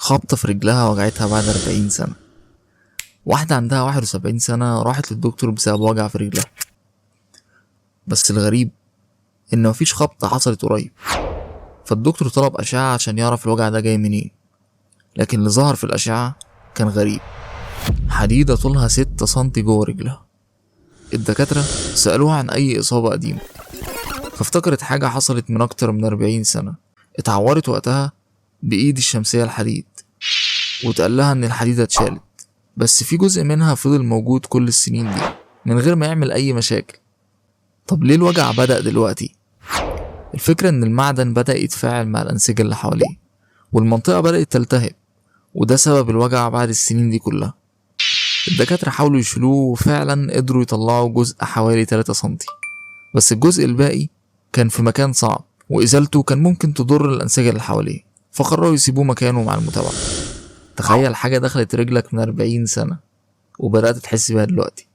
خبطة في رجلها وجعتها بعد 40 سنة. واحدة عندها 71 سنة راحت للدكتور بسبب وجع في رجلها، بس الغريب إن مفيش خبطة حصلت قريب. فالدكتور طلب أشعة عشان يعرف الوجع ده جاي منين، لكن اللي ظهر في الأشعة كان غريب، حديدة طولها 6 سنتي جوه رجلها. الدكاترة سألوها عن أي إصابة قديمة، فافتكرت حاجة حصلت من أكتر من 40 سنة. اتعورت وقتها بإيد الشمسية الحديد، وتقال لها إن الحديدة اتشالت، بس في جزء منها فضل موجود كل السنين دي من غير ما يعمل أي مشاكل. طب ليه الوجع بدأ دلوقتي؟ الفكرة إن المعدن بدأ يتفاعل مع الأنسجة اللي حواليه، والمنطقة بدأت تلتهب، وده سبب الوجع بعد السنين دي كلها. الدكاترة حاولوا يشيلوه وفعلا قدروا يطلعوا جزء حوالي 3 سنتي، بس الجزء الباقي كان في مكان صعب، وإزالته كان ممكن تضر الأنسجة اللي حواليه، فقرروا يسيبوه مكانه مع المتابعة. تخيل حاجة دخلت رجلك من 40 سنة وبدأت تحس بيها دلوقتي.